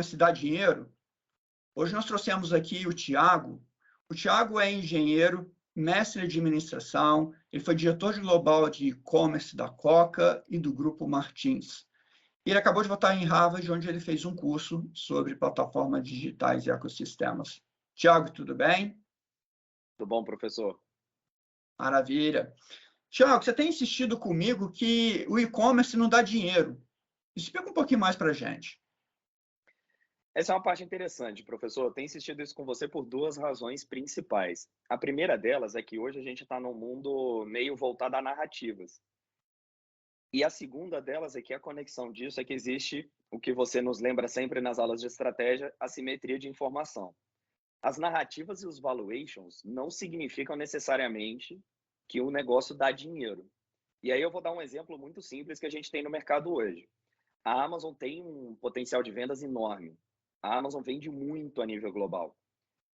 e-commerce dá dinheiro? Hoje nós trouxemos aqui o Thiago. O Thiago é engenheiro, mestre em administração, ele foi diretor global de e-commerce da Coca e do Grupo Martins. E ele acabou de voltar em Harvard, onde ele fez um curso sobre plataformas digitais e ecossistemas. Thiago, tudo bem? Tudo bom, professor? Maravilha. Thiago, você tem insistido comigo que o e-commerce não dá dinheiro. Explica um pouquinho mais para a gente. Essa é uma parte interessante, professor. Eu tenho insistido isso com você por duas razões principais. A primeira delas é que hoje a gente está num mundo meio voltado a narrativas. E a segunda delas é que a conexão disso é que existe o que você nos lembra sempre nas aulas de estratégia, a simetria de informação. As narrativas e os valuations não significam necessariamente que o negócio dá dinheiro. E aí eu vou dar um exemplo muito simples que a gente tem no mercado hoje. A Amazon tem um potencial de vendas enorme. A Amazon vende muito a nível global.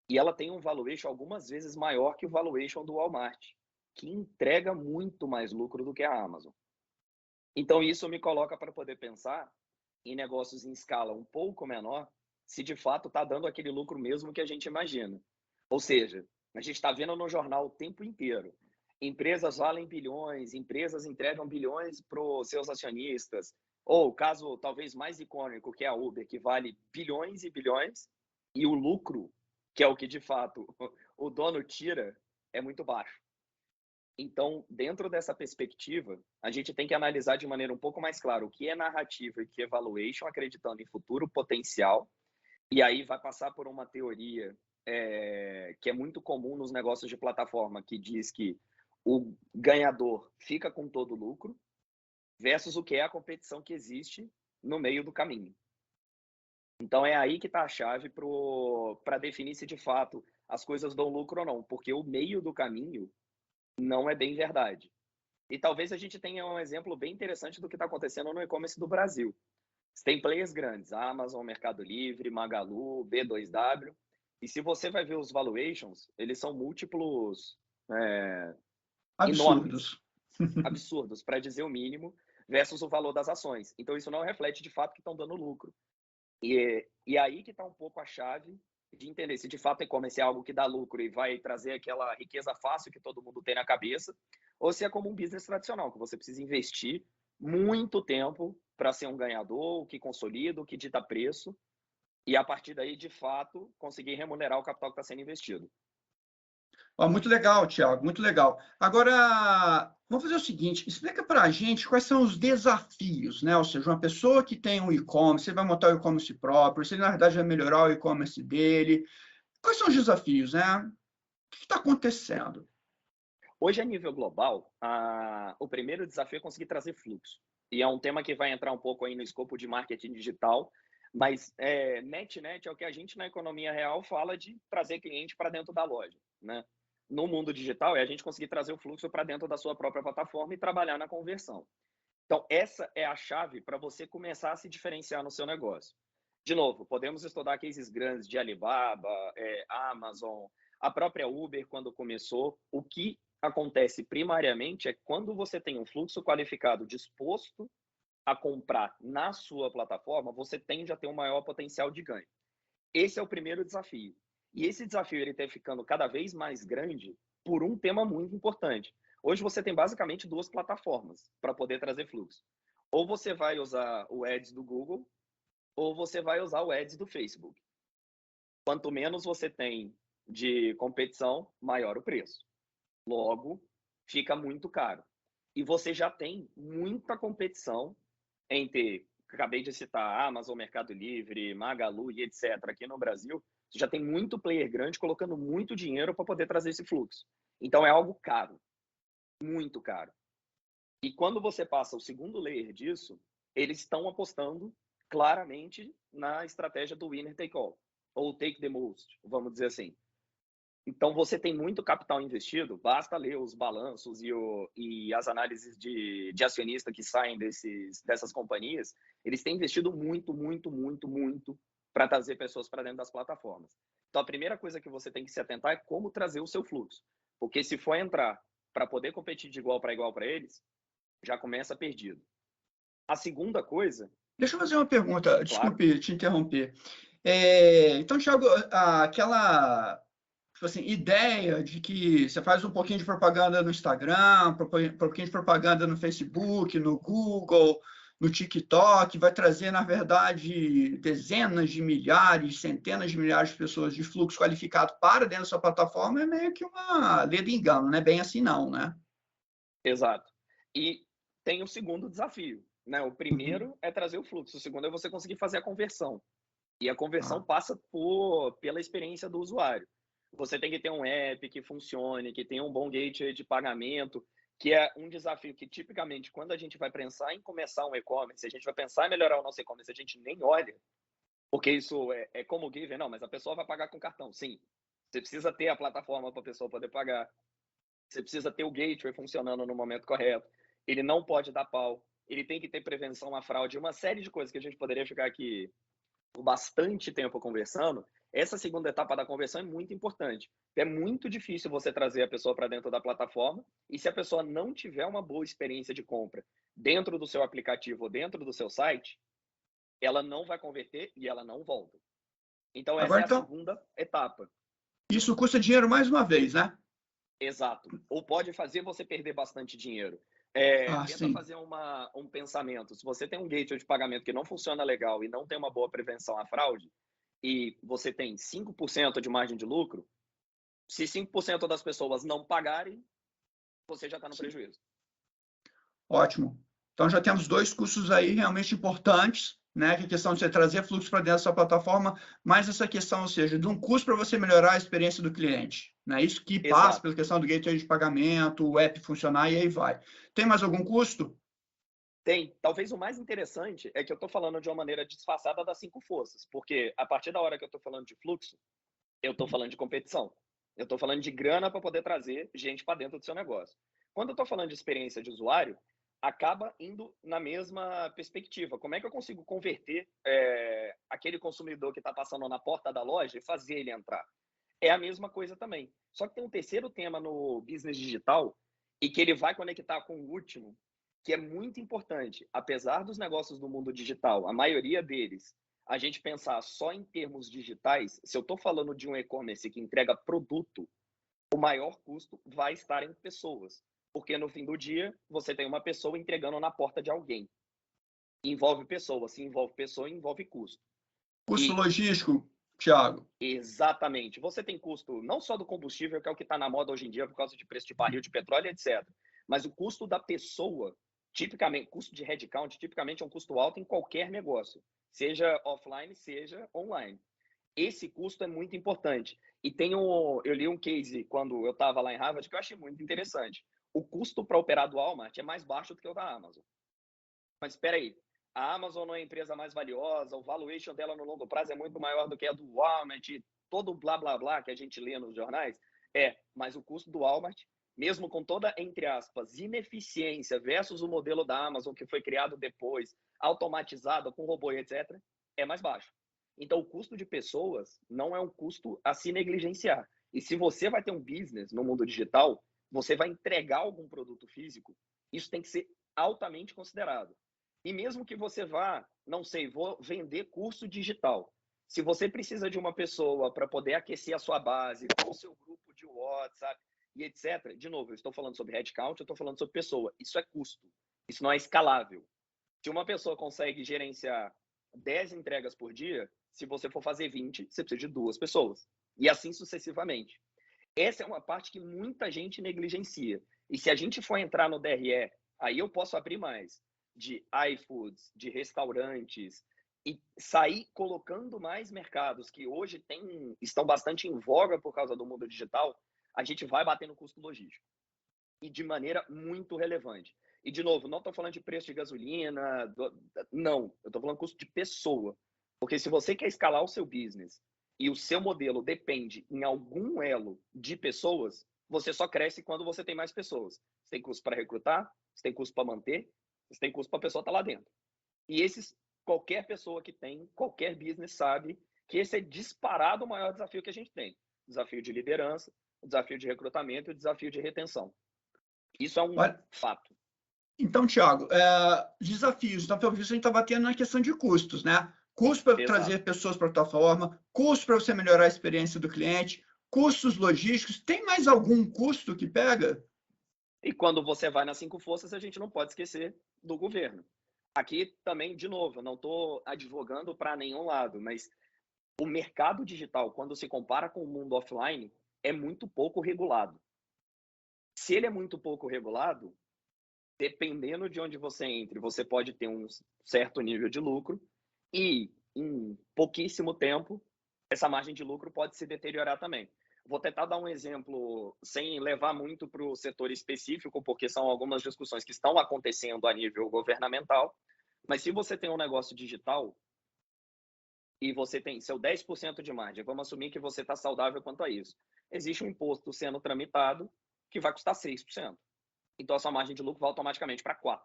E ela tem um valuation algumas vezes maior que o valuation do Walmart, que entrega muito mais lucro do que a Amazon. Então, isso me coloca para poder pensar em negócios em escala um pouco menor, se de fato está dando aquele lucro mesmo que a gente imagina. Ou seja, a gente está vendo no jornal o tempo inteiro. Empresas valem bilhões, empresas entregam bilhões para os seus acionistas. Ou o caso talvez mais icônico, que é a Uber, que vale bilhões e bilhões, e o lucro, que é o que de fato o dono tira, é muito baixo. Então, dentro dessa perspectiva, a gente tem que analisar de maneira um pouco mais clara o que é narrativa e o que é valuation, acreditando em futuro potencial. E aí vai passar por uma teoria que é muito comum nos negócios de plataforma, que diz que o ganhador fica com todo o lucro, versus o que é a competição que existe no meio do caminho. Então, é aí que está a chave para definir se de fato as coisas dão lucro ou não, porque o meio do caminho não é bem verdade. E talvez a gente tenha um exemplo bem interessante do que está acontecendo no e-commerce do Brasil. Tem players grandes, Amazon, Mercado Livre, Magalu, B2W, e se você vai ver os valuations, eles são múltiplos enormes, Absurdos. absurdos, para dizer o mínimo, versus o valor das ações. Então isso não reflete de fato que estão dando lucro. E aí que está um pouco a chave de entender se de fato e-commerce é algo que dá lucro e vai trazer aquela riqueza fácil que todo mundo tem na cabeça, ou se é como um business tradicional, que você precisa investir muito tempo para ser um ganhador, o que consolida, o que dita preço, e a partir daí, de fato, conseguir remunerar o capital que está sendo investido. Muito legal, Thiago, muito legal. Agora, vamos fazer o seguinte, explica para a gente quais são os desafios, né? Ou seja, uma pessoa que tem um e-commerce, ele vai montar o e-commerce próprio, se ele, na verdade, vai melhorar o e-commerce dele. Quais são os desafios, né? O que está acontecendo? Hoje, a nível global, o primeiro desafio é conseguir trazer fluxo. E é um tema que vai entrar um pouco aí no escopo de marketing digital, mas net é o que a gente na economia real fala de trazer cliente para dentro da loja, né? No mundo digital é a gente conseguir trazer o fluxo para dentro da sua própria plataforma e trabalhar na conversão. Então, essa é a chave para você começar a se diferenciar no seu negócio. De novo, podemos estudar cases grandes de Alibaba, Amazon, a própria Uber, quando começou. O que acontece primariamente é quando você tem um fluxo qualificado disposto a comprar na sua plataforma, você tende a ter um maior potencial de ganho. Esse é o primeiro desafio. E esse desafio ele está ficando cada vez mais grande por um tema muito importante. Hoje você tem basicamente duas plataformas para poder trazer fluxo. Ou você vai usar o Ads do Google, ou você vai usar o Ads do Facebook. Quanto menos você tem de competição, maior o preço. Logo, fica muito caro. E você já tem muita competição entre, acabei de citar, Amazon, Mercado Livre, Magalu e etc. Aqui no Brasil, você já tem muito player grande colocando muito dinheiro para poder trazer esse fluxo. Então é algo caro, muito caro. E quando você passa o segundo layer disso, eles estão apostando claramente na estratégia do winner take all, ou take the most, vamos dizer assim. Então, você tem muito capital investido, basta ler os balanços e as análises de acionista que saem dessas companhias, eles têm investido muito, muito, muito, muito para trazer pessoas para dentro das plataformas. Então, a primeira coisa que você tem que se atentar é como trazer o seu fluxo, porque se for entrar para poder competir de igual para eles, já começa perdido. A segunda coisa Deixa eu fazer uma pergunta, Claro. desculpe te interromper. Então, Thiago, aquela tipo assim, ideia de que você faz um pouquinho de propaganda no Instagram, um pouquinho de propaganda no Facebook, no Google, no TikTok, vai trazer, na verdade, dezenas de milhares, centenas de milhares de pessoas de fluxo qualificado para dentro da sua plataforma, é meio que uma lei do engano, não é bem assim não, né? Exato. E tem o segundo desafio, né? O Uhum. primeiro é trazer o fluxo, o segundo é você conseguir fazer a conversão. E a conversão Ah, passa pela experiência do usuário. Você tem que ter um app que funcione, que tenha um bom gateway de pagamento, que é um desafio que, tipicamente, quando a gente vai pensar em começar um e-commerce, a gente vai pensar em melhorar o nosso e-commerce, a gente nem olha, porque isso é como o given, não, mas a pessoa vai pagar com cartão. Sim, você precisa ter a plataforma para a pessoa poder pagar, você precisa ter o gateway funcionando no momento correto, ele não pode dar pau, ele tem que ter prevenção à fraude, uma série de coisas que a gente poderia ficar aqui por bastante tempo conversando. Essa segunda etapa da conversão é muito importante. É muito difícil você trazer a pessoa para dentro da plataforma e se a pessoa não tiver uma boa experiência de compra dentro do seu aplicativo ou dentro do seu site, ela não vai converter e ela não volta. Então essa agora, é a então, segunda etapa. isso custa dinheiro mais uma vez, né? Exato. Ou pode fazer você perder bastante dinheiro. Ah, Tenta sim. fazer um pensamento. Se você tem um gateway de pagamento que não funciona legal e não tem uma boa prevenção à fraude, e você tem 5% de margem de lucro, se 5% das pessoas não pagarem, você já está no Sim. prejuízo. Ótimo. Então já temos dois custos aí realmente importantes, né? Que é a questão de você trazer fluxo para dentro da sua plataforma, mais essa questão, ou seja, de um custo para você melhorar a experiência do cliente. Né? Isso que passa Exato. pela questão do gateway de pagamento, o app funcionar e aí vai. Tem mais algum custo? Tem. Talvez o mais interessante é que eu estou falando de uma maneira disfarçada das 5 forças, porque a partir da hora que eu estou falando de fluxo, eu estou falando de competição. Eu estou falando de grana para poder trazer gente para dentro do seu negócio. Quando eu estou falando de experiência de usuário, acaba indo na mesma perspectiva. Como é que eu consigo converter aquele consumidor que está passando na porta da loja e fazer ele entrar? É a mesma coisa também. Só que tem um terceiro tema no business digital e que ele vai conectar com o último, que é muito importante. Apesar dos negócios do mundo digital, a maioria deles, a gente pensar só em termos digitais, se eu estou falando de um e-commerce que entrega produto, o maior custo vai estar em pessoas. Porque no fim do dia, você tem uma pessoa entregando na porta de alguém. Envolve pessoa, se envolve pessoa, envolve custo. Custo E logístico, Thiago. exatamente. Você tem custo não só do combustível, que é o que está na moda hoje em dia por causa de preço de barril de petróleo, etc. Mas o custo da pessoa, tipicamente, custo de headcount, tipicamente é um custo alto em qualquer negócio, seja offline, seja online. Esse custo é muito importante. E eu li um case quando eu estava lá em Harvard que eu achei muito interessante. O custo para operar do Walmart é mais baixo do que o da Amazon. Mas espera aí, a Amazon não é a empresa mais valiosa, o valuation dela no longo prazo é muito maior do que a do Walmart, e todo blá blá blá que a gente lê nos jornais. Mas o custo do Walmart, mesmo com toda, entre aspas, ineficiência versus o modelo da Amazon que foi criado depois, automatizado, com robô e etc., é mais baixo. Então, o custo de pessoas não é um custo a se negligenciar. E se você vai ter um business no mundo digital, você vai entregar algum produto físico, isso tem que ser altamente considerado. E mesmo que você vá, não sei, vou vender curso digital. Se você precisa de uma pessoa para poder aquecer a sua base, o seu grupo de WhatsApp e etc. De novo, eu estou falando sobre headcount, eu estou falando sobre pessoa. Isso é custo. Isso não é escalável. Se uma pessoa consegue gerenciar 10 entregas por dia, se você for fazer 20, você precisa de 2 pessoas. E assim sucessivamente. Essa é uma parte que muita gente negligencia. E se a gente for entrar no DRE, aí eu posso abrir mais de iFoods, de restaurantes, e sair colocando mais mercados que hoje estão bastante em voga por causa do mundo digital, a gente vai bater no custo logístico. E de maneira muito relevante. E, de novo, não estou falando de preço de gasolina, não. Eu estou falando de custo de pessoa. Porque se você quer escalar o seu business e o seu modelo depende em algum elo de pessoas, você só cresce quando você tem mais pessoas. Você tem custo para recrutar, você tem custo para manter, você tem custo para a pessoa estar lá dentro. E qualquer pessoa que tem, qualquer business sabe que esse é disparado o maior desafio que a gente tem. O desafio de liderança, o desafio de recrutamento e o desafio de retenção. Isso é um Olha, fato. Então, Thiago, desafios. Então, pelo visto, a gente está batendo na questão de custos, né? Custo para trazer pessoas para a plataforma, custo para você melhorar a experiência do cliente, custos logísticos. Tem mais algum custo que pega? E quando você vai nas 5 forças, a gente não pode esquecer do governo. Aqui também, de novo, eu não estou advogando para nenhum lado, mas o mercado digital, quando se compara com o mundo offline, é muito pouco regulado. Se ele é muito pouco regulado, dependendo de onde você entre, você pode ter um certo nível de lucro e, em pouquíssimo tempo, essa margem de lucro pode se deteriorar também. Vou tentar dar um exemplo sem levar muito para o setor específico, porque são algumas discussões que estão acontecendo a nível governamental, mas se você tem um negócio digital e você tem seu 10% de margem, vamos assumir que você está saudável quanto a isso. Existe um imposto sendo tramitado que vai custar 6%. Então, a sua margem de lucro vai automaticamente para 4%.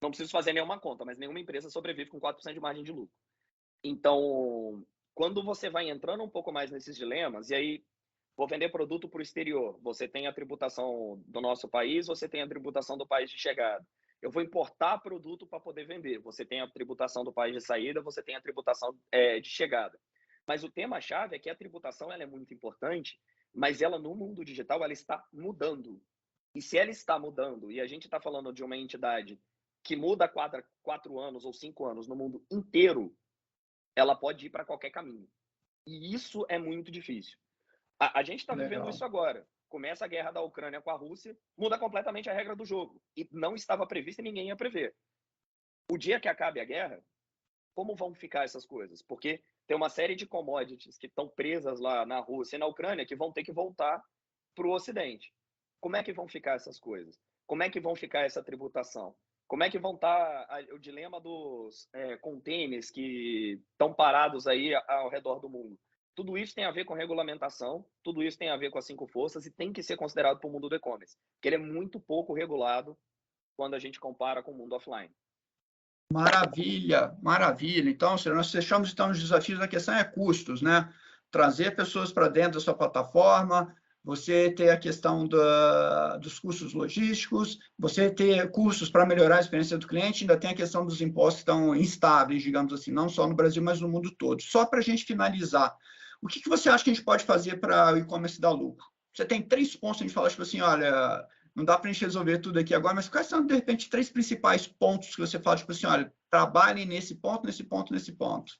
Não preciso fazer nenhuma conta, mas nenhuma empresa sobrevive com 4% de margem de lucro. Então, quando você vai entrando um pouco mais nesses dilemas, e aí vou vender produto para o exterior, você tem a tributação do nosso país, você tem a tributação do país de chegada. Eu vou importar produto para poder vender, você tem a tributação do país de saída, você tem a tributação de chegada. Mas o tema-chave é que a tributação ela é muito importante, mas ela no mundo digital ela está mudando. E se ela está mudando, e a gente está falando de uma entidade que muda a 4 anos ou 5 anos no mundo inteiro, ela pode ir para qualquer caminho. E isso é muito difícil. A gente está vivendo isso agora. Começa a guerra da Ucrânia com a Rússia, muda completamente a regra do jogo. E não estava previsto e ninguém ia prever. O dia que acabe a guerra, como vão ficar essas coisas? Porque tem uma série de commodities que estão presas lá na Rússia e na Ucrânia que vão ter que voltar para o Ocidente. Como é que vão ficar essas coisas? Como é que vão ficar essa tributação? Como é que vão estar o dilema dos containers que estão parados aí ao redor do mundo? Tudo isso tem a ver com regulamentação, tudo isso tem a ver com as 5 forças e tem que ser considerado para o mundo do e-commerce, porque ele é muito pouco regulado quando a gente compara com o mundo offline. Maravilha, maravilha. Então, nós fechamos então os desafios, a questão é custos, né? Trazer pessoas para dentro da sua plataforma, você ter a questão dos custos logísticos, você ter custos para melhorar a experiência do cliente, ainda tem a questão dos impostos que estão instáveis, digamos assim, não só no Brasil, mas no mundo todo. Só para a gente finalizar, o que você acha que a gente pode fazer para o e-commerce dar lucro? Você tem 3 pontos que a gente fala, tipo assim, olha, não dá para a gente resolver tudo aqui agora, mas quais são, de repente, 3 principais pontos que você fala, tipo assim, olha, trabalhem nesse ponto, nesse ponto, nesse ponto?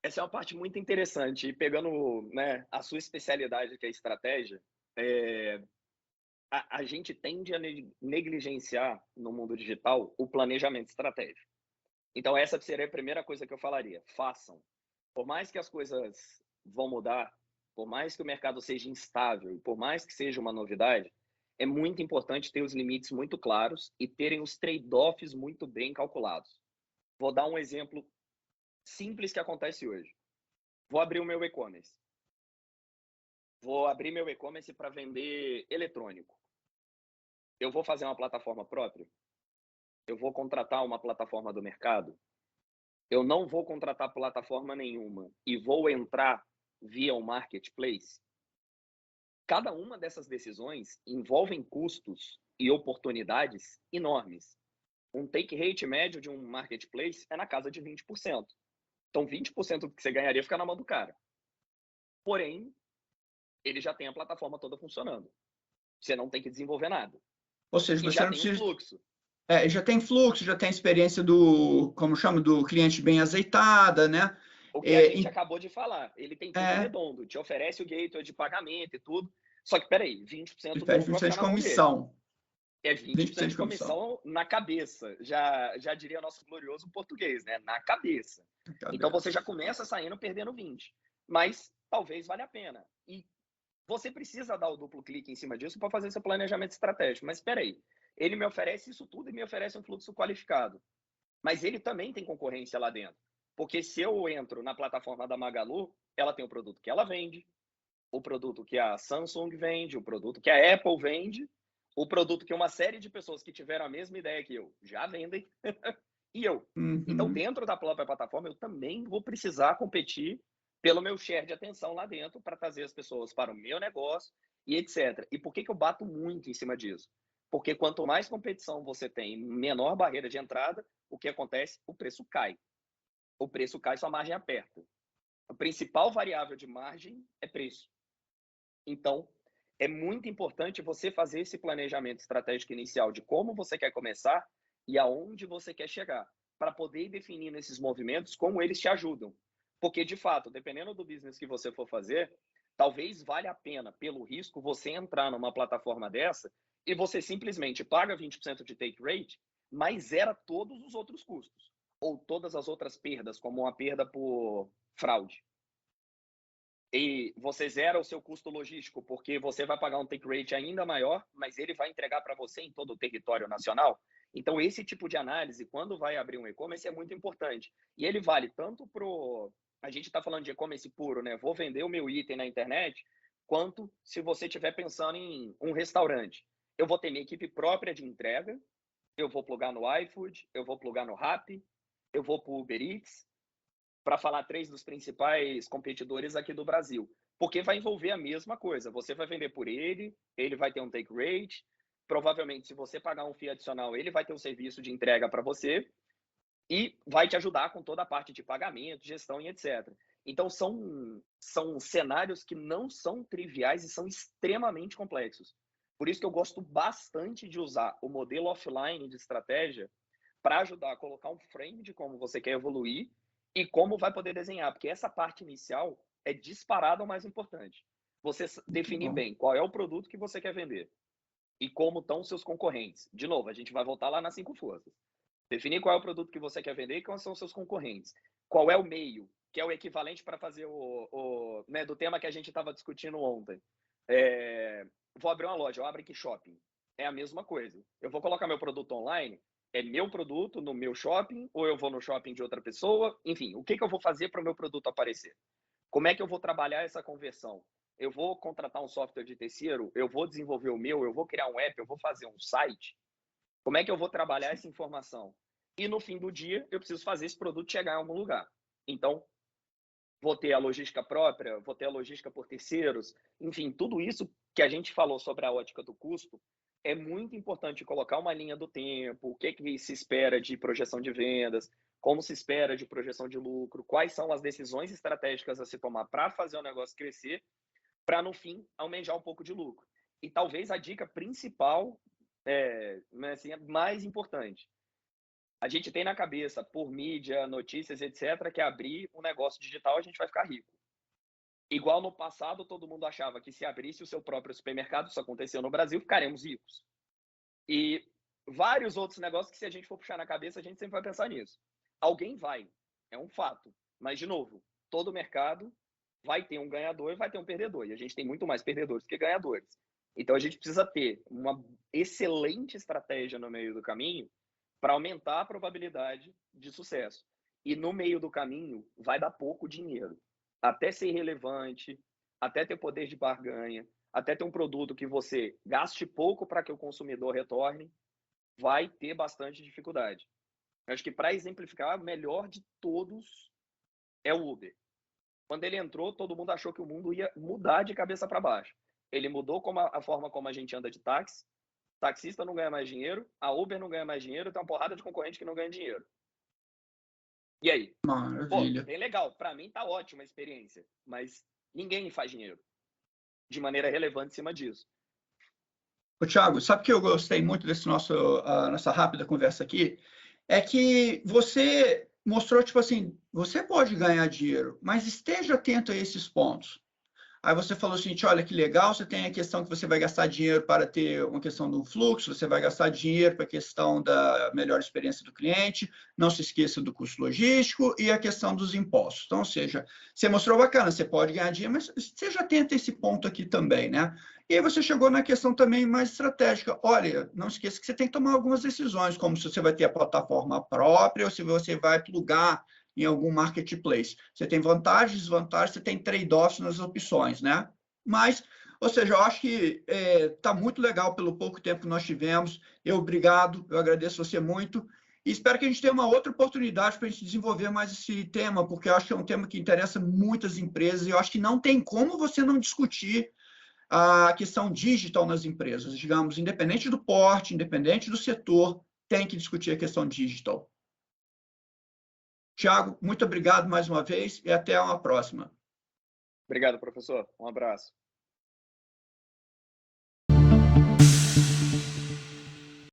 Essa é uma parte muito interessante. E pegando, né, a sua especialidade, que é a estratégia, a gente tende a negligenciar no mundo digital o planejamento estratégico. Então, essa seria a primeira coisa que eu falaria. Façam. Por mais que as coisas vão mudar, por mais que o mercado seja instável, por mais que seja uma novidade, é muito importante ter os limites muito claros e terem os trade-offs muito bem calculados. Vou dar um exemplo simples que acontece hoje. Vou abrir o meu e-commerce. Vou abrir meu e-commerce para vender eletrônico. Eu vou fazer uma plataforma própria? Eu vou contratar uma plataforma do mercado? Eu não vou contratar plataforma nenhuma e vou entrar via um marketplace? Cada uma dessas decisões envolvem custos e oportunidades enormes. Um take rate médio de um marketplace é na casa de 20%. Então, 20% do que você ganharia fica na mão do cara. Porém, ele já tem a plataforma toda funcionando. Você não tem que desenvolver nada. Ou seja, E você já não tem precisa... um fluxo. já tem fluxo, já tem experiência do, como chama, do cliente bem azeitada, né? O que a gente acabou de falar. Ele tem tudo redondo. Te oferece o gateway de pagamento e tudo. Só que, peraí, 20% do lucro vai ficar na mão dele. É 20% de comissão na cabeça. Já diria nosso glorioso português, né? Na cabeça. Então, você já começa saindo perdendo 20%. Mas talvez valha a pena. E você precisa dar o duplo clique em cima disso para fazer seu planejamento estratégico. Mas espera aí, ele me oferece isso tudo e me oferece um fluxo qualificado. Mas ele também tem concorrência lá dentro. Porque se eu entro na plataforma da Magalu, ela tem o produto que ela vende, o produto que a Samsung vende, o produto que a Apple vende, o produto que uma série de pessoas que tiveram a mesma ideia que eu já vendem, e eu. Então, dentro da própria plataforma, eu também vou precisar competir pelo meu share de atenção lá dentro para trazer as pessoas para o meu negócio e etc. E por que eu bato muito em cima disso? Porque quanto mais competição você tem, menor barreira de entrada, o que acontece? O preço cai. O preço cai, sua margem aperta. A principal variável de margem é preço. Então, é muito importante você fazer esse planejamento estratégico inicial de como você quer começar e aonde você quer chegar, para poder ir definindo esses movimentos, como eles te ajudam. Porque, de fato, dependendo do business que você for fazer, talvez valha a pena, pelo risco, você entrar numa plataforma dessa e você simplesmente paga 20% de take rate, mas zera todos os outros custos, ou todas as outras perdas, como uma perda por fraude. E você zera o seu custo logístico, porque você vai pagar um take rate ainda maior, mas ele vai entregar para você em todo o território nacional. Então, esse tipo de análise, quando vai abrir um e-commerce, é muito importante. E ele vale tanto para a gente está falando de e-commerce puro, né? Vou vender o meu item na internet, quanto se você estiver pensando em um restaurante. Eu vou ter minha equipe própria de entrega, eu vou plugar no iFood, eu vou plugar no Rappi, eu vou para o Uber Eats, para falar 3 dos principais competidores aqui do Brasil. Porque vai envolver a mesma coisa. Você vai vender por ele vai ter um take rate, provavelmente se você pagar um FII adicional, ele vai ter um serviço de entrega para você e vai te ajudar com toda a parte de pagamento, gestão e etc. Então, são cenários que não são triviais e são extremamente complexos. Por isso que eu gosto bastante de usar o modelo offline de estratégia para ajudar a colocar um frame de como você quer evoluir e como vai poder desenhar, porque essa parte inicial é disparada o mais importante. Você definir bem qual é o produto que você quer vender e como estão os seus concorrentes. De novo, a gente vai voltar lá nas 5 forças. Definir qual é o produto que você quer vender e quais são os seus concorrentes. Qual é o meio, que é o equivalente para fazer né, do tema que a gente estava discutindo ontem. Vou abrir uma loja, eu abro aqui shopping. É a mesma coisa. Eu vou colocar meu produto online, é meu produto no meu shopping, ou eu vou no shopping de outra pessoa? Enfim, o que eu vou fazer para o meu produto aparecer? Como é que eu vou trabalhar essa conversão? Eu vou contratar um software de terceiro? Eu vou desenvolver o meu? Eu vou criar um app? Eu vou fazer um site? Como é que eu vou trabalhar essa informação? E no fim do dia, eu preciso fazer esse produto chegar em algum lugar. Então, vou ter a logística própria, vou ter a logística por terceiros, enfim, tudo isso que a gente falou sobre a ótica do custo, é muito importante colocar uma linha do tempo, o que se espera de projeção de vendas, como se espera de projeção de lucro, quais são as decisões estratégicas a se tomar para fazer o negócio crescer, para, no fim, almejar um pouco de lucro. E talvez a dica principal, assim, mais importante. A gente tem na cabeça, por mídia, notícias, etc., que abrir um negócio digital a gente vai ficar rico. Igual no passado, todo mundo achava que se abrisse o seu próprio supermercado, isso aconteceu no Brasil, ficaremos ricos. E vários outros negócios que, se a gente for puxar na cabeça, a gente sempre vai pensar nisso. Alguém vai, é um fato. Mas, de novo, todo mercado vai ter um ganhador e vai ter um perdedor. E a gente tem muito mais perdedores que ganhadores. Então, a gente precisa ter uma excelente estratégia no meio do caminho para aumentar a probabilidade de sucesso. E no meio do caminho vai dar pouco dinheiro. Até ser relevante, até ter poder de barganha, até ter um produto que você gaste pouco para que o consumidor retorne, vai ter bastante dificuldade. Eu acho que, para exemplificar, o melhor de todos é o Uber. Quando ele entrou, todo mundo achou que o mundo ia mudar de cabeça para baixo. Ele mudou a forma como a gente anda de táxi, taxista não ganha mais dinheiro, a Uber não ganha mais dinheiro, tem uma porrada de concorrente que não ganha dinheiro. E aí? Maravilha. Pô, bem legal. Para mim tá ótima a experiência, mas ninguém faz dinheiro de maneira relevante em cima disso. Ô, Thiago, sabe o que eu gostei muito desse nossa rápida conversa aqui? É que você mostrou, tipo assim, você pode ganhar dinheiro, mas esteja atento a esses pontos. Aí você falou assim, olha que legal, você tem a questão que você vai gastar dinheiro para ter uma questão do fluxo, você vai gastar dinheiro para a questão da melhor experiência do cliente, não se esqueça do custo logístico e a questão dos impostos. Então, ou seja, você mostrou bacana, você pode ganhar dinheiro, mas esteja atento a esse ponto aqui também, né? E aí você chegou na questão também mais estratégica. Olha, não esqueça que você tem que tomar algumas decisões, como se você vai ter a plataforma própria ou se você vai plugar em algum marketplace. Você tem vantagens, desvantagens, você tem trade-offs nas opções, né? Mas, ou seja, eu acho que está muito legal pelo pouco tempo que nós tivemos. Obrigado, eu agradeço você muito. E espero que a gente tenha uma outra oportunidade para a gente desenvolver mais esse tema, porque eu acho que é um tema que interessa muitas empresas e eu acho que não tem como você não discutir a questão digital nas empresas. Digamos, independente do porte, independente do setor, tem que discutir a questão digital. Tiago, muito obrigado mais uma vez e até uma próxima. Obrigado, professor. Um abraço.